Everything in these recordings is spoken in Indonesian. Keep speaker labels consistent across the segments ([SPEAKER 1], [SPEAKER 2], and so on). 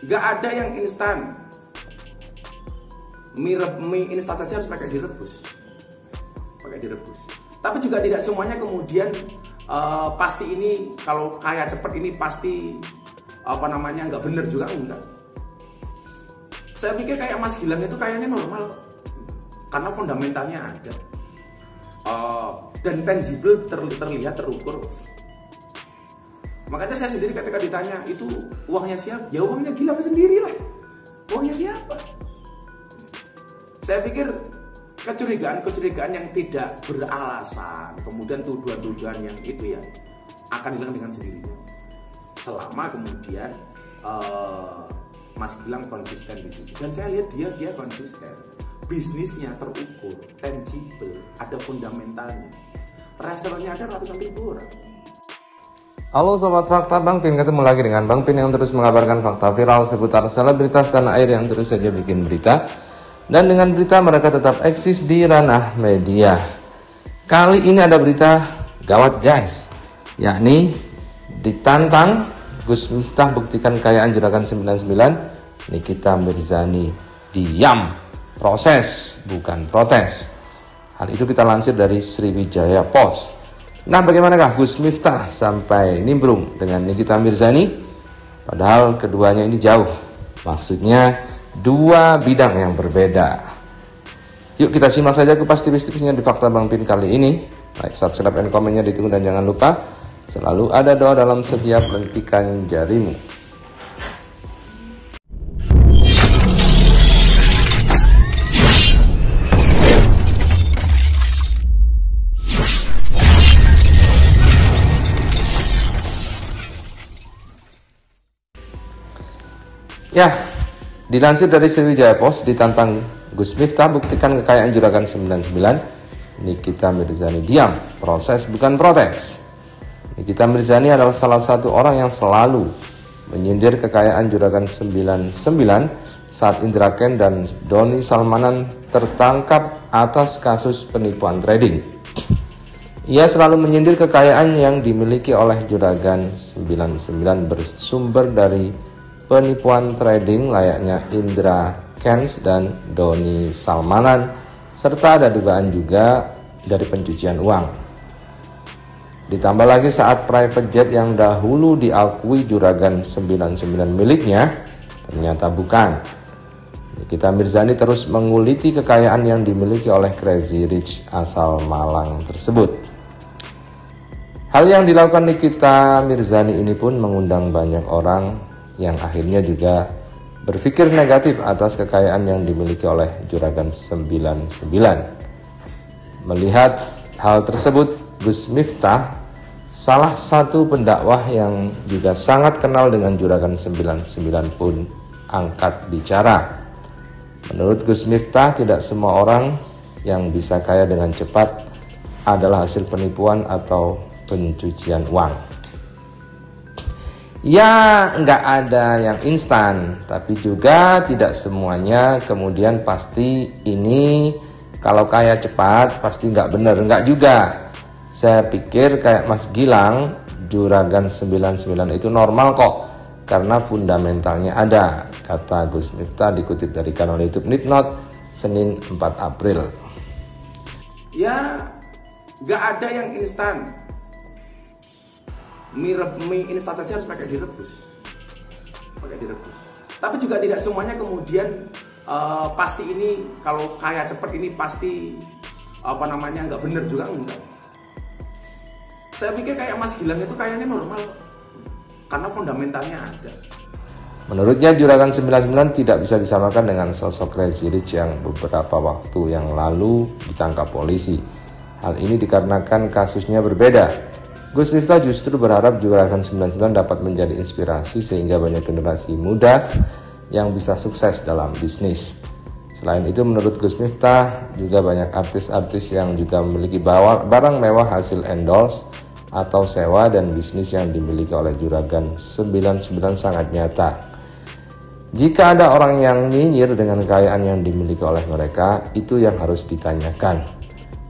[SPEAKER 1] Nggak ada yang instan. Mie instan saja harus pakai direbus. Tapi juga tidak semuanya kemudian pasti ini kalau kaya cepat ini pasti nggak bener juga, enggak. Saya pikir kayak Mas Gilang itu kayaknya normal karena fundamentalnya ada dan tangible, terlihat, terukur. Makanya saya sendiri ketika ditanya itu uangnya siapa, ya uangnya Gilang sendiri lah. Uangnya siapa? Saya pikir kecurigaan yang tidak beralasan, kemudian tuduhan-tuduhan yang itu ya akan hilang dengan sendirinya. Selama kemudian Mas Gilang konsisten di situ, dan saya lihat dia konsisten, bisnisnya terukur, tangible, ada fundamentalnya, resellernya ada ratusan ribu orang.
[SPEAKER 2] Halo Sobat Fakta, Bang Pin ketemu lagi dengan Bang Pin yang terus mengabarkan fakta viral seputar selebritas tanah air yang terus saja bikin berita. Dan dengan berita mereka tetap eksis di ranah media. Kali ini ada berita gawat guys, yakni ditantang Gus Miftah buktikan kekayaan Juragan 99, Nikita Mirzani diam, proses bukan protes. Hal itu kita lansir dari Sriwijaya Post. Nah, bagaimanakah Gus Miftah sampai nimbrung dengan Nikita Mirzani? Padahal keduanya ini jauh, maksudnya dua bidang yang berbeda. Yuk kita simak saja kupas tipis-tipisnya di Fakta Bang Pin kali ini. Like, subscribe, dan komennya ditunggu, dan jangan lupa selalu ada doa dalam setiap lentikan jarimu. Ya, dilansir dari Sriwijaya Post, ditantang Gus Miftah buktikan kekayaan Juragan 99, Nikita Mirzani diam, proses bukan protes. Nikita Mirzani adalah salah satu orang yang selalu menyindir kekayaan Juragan 99 saat Indra Kents dan Doni Salmanan tertangkap atas kasus penipuan trading. Ia selalu menyindir kekayaan yang dimiliki oleh Juragan 99 bersumber dari penipuan trading layaknya Indra Kents dan Doni Salmanan, serta ada dugaan juga dari pencucian uang. Ditambah lagi saat private jet yang dahulu diakui Juragan 99 miliknya, ternyata bukan. Nikita Mirzani terus menguliti kekayaan yang dimiliki oleh Crazy Rich asal Malang tersebut. Hal yang dilakukan Nikita Mirzani ini pun mengundang banyak orang yang akhirnya juga berpikir negatif atas kekayaan yang dimiliki oleh Juragan 99. Melihat hal tersebut, Gus Miftah, salah satu pendakwah yang juga sangat kenal dengan Juragan 99 pun angkat bicara. Menurut Gus Miftah, tidak semua orang yang bisa kaya dengan cepat adalah hasil penipuan atau pencucian uang. Ya, nggak ada yang instan, tapi juga tidak semuanya kemudian pasti ini kalau kaya cepat pasti nggak bener, nggak juga. Saya pikir kayak Mas Gilang, Juragan 99 itu normal kok, karena fundamentalnya ada, kata Gus Miftah dikutip dari kanal YouTube Nitnot, Senin 4 April.
[SPEAKER 1] Ya, nggak ada yang instan. Mie instan saja harus pakai direbus. Tapi juga tidak semuanya kemudian pasti ini kalau kaya cepat ini pasti nggak bener juga, enggak. Saya pikir kayak Mas Gilang itu kayaknya normal karena fundamentalnya ada.
[SPEAKER 2] Menurutnya Juragan 99 tidak bisa disamakan dengan sosok Crazy Rich yang beberapa waktu yang lalu ditangkap polisi. Hal ini dikarenakan kasusnya berbeda. Gus Miftah justru berharap Juragan 99 dapat menjadi inspirasi sehingga banyak generasi muda yang bisa sukses dalam bisnis. Selain itu, menurut Gus Miftah juga banyak artis-artis yang juga memiliki barang mewah hasil endorse atau sewa, dan bisnis yang dimiliki oleh Juragan 99 sangat nyata. Jika ada orang yang nyinyir dengan kekayaan yang dimiliki oleh mereka, itu yang harus ditanyakan.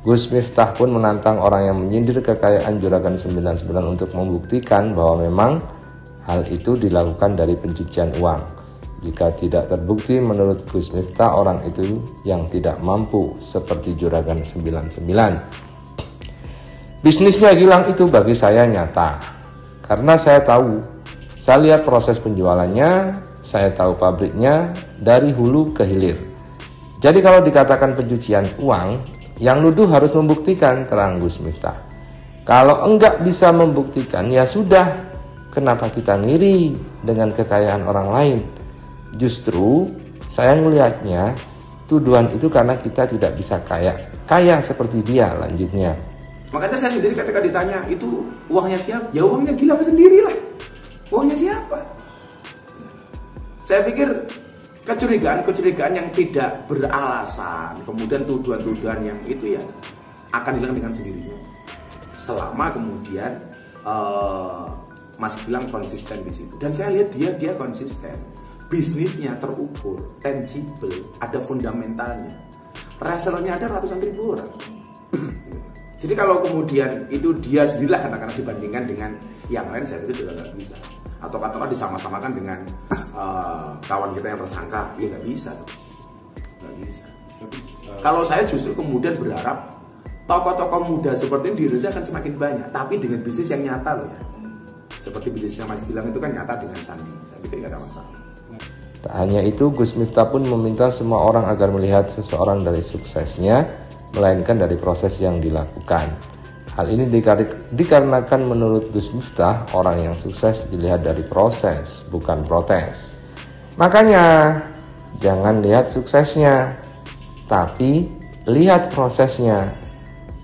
[SPEAKER 2] Gus Miftah pun menantang orang yang menyindir kekayaan Juragan 99 untuk membuktikan bahwa memang hal itu dilakukan dari pencucian uang. Jika tidak terbukti menurut Gus Miftah orang itu yang tidak mampu seperti Juragan 99. Bisnisnya Gilang itu bagi saya nyata. Karena saya tahu, saya lihat proses penjualannya, saya tahu pabriknya dari hulu ke hilir. Jadi kalau dikatakan pencucian uang, yang nuduh harus membuktikan, terang Gus Miftah. Kalau enggak bisa membuktikan, ya sudah, kenapa kita ngiri dengan kekayaan orang lain? Justru saya melihatnya tuduhan itu karena kita tidak bisa kaya seperti dia, lanjutnya.
[SPEAKER 1] Makanya saya sendiri ketika ditanya itu uangnya siapa? Ya uangnya Gilang sendirilah. Uangnya siapa? Saya pikir kecurigaan yang tidak beralasan, kemudian tuduhan-tuduhan yang itu ya akan hilang dengan sendirinya. Selama kemudian Mas Gilang konsisten di situ. Dan saya lihat dia konsisten. Bisnisnya terukur, tangible, ada fundamentalnya. Resellernya ada ratusan ribu orang. Jadi kalau kemudian itu dia sendirilah katakanlah dibandingkan dengan yang lain, saya pikir juga nggak bisa. Atau katakanlah disama-samakan dengan kawan kita yang tersangka, ya nggak bisa. Nggak bisa. Kalau saya justru kemudian berharap tokoh-tokoh muda seperti ini di Indonesia akan semakin banyak, tapi dengan bisnis yang nyata loh ya. Seperti bisnisnya Mas Gilang itu kan nyata dengan Sandi. Saya pikir nggak ada masalah.
[SPEAKER 2] Tak hanya itu, Gus Miftah pun meminta semua orang agar melihat seseorang dari suksesnya, melainkan dari proses yang dilakukan. Hal ini dikarenakan menurut Gus Miftah, orang yang sukses dilihat dari proses, bukan protes. Makanya, jangan lihat suksesnya, tapi lihat prosesnya.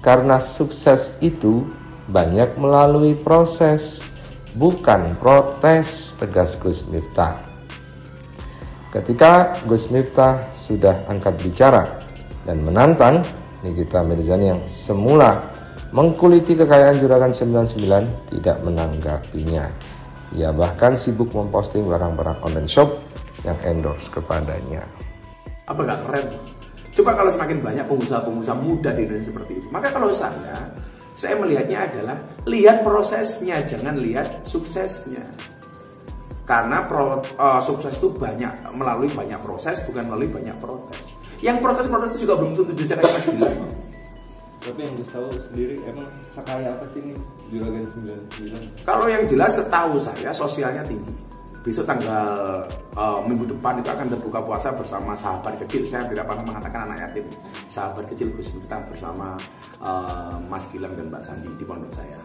[SPEAKER 2] Karena sukses itu banyak melalui proses, bukan protes, tegas Gus Miftah. Ketika Gus Miftah sudah angkat bicara dan menantang Nikita Mirzani yang semula mengkuliti kekayaan Juragan 99 tidak menanggapinya. Ia bahkan sibuk memposting barang-barang online shop yang endorse kepadanya.
[SPEAKER 1] Apa nggak keren? Coba kalau semakin banyak pengusaha-pengusaha muda di Indonesia seperti itu. Maka kalau saya melihatnya adalah lihat prosesnya, jangan lihat suksesnya. Karena sukses itu melalui banyak proses, bukan melalui banyak protes. Yang protes itu juga belum tentu bisa kayak Mas Gilang.
[SPEAKER 3] Tapi yang gue tahu sendiri emang sekaya apa sih ini Juragan 99?
[SPEAKER 1] Kalau yang jelas setahu saya sosialnya tinggi. Besok tanggal minggu depan itu akan berbuka puasa bersama sahabat kecil. Saya tidak pernah mengatakan anak yatim. Sahabat kecil Gus Miftah bersama Mas Gilang dan Mbak Sandi di pondok saya.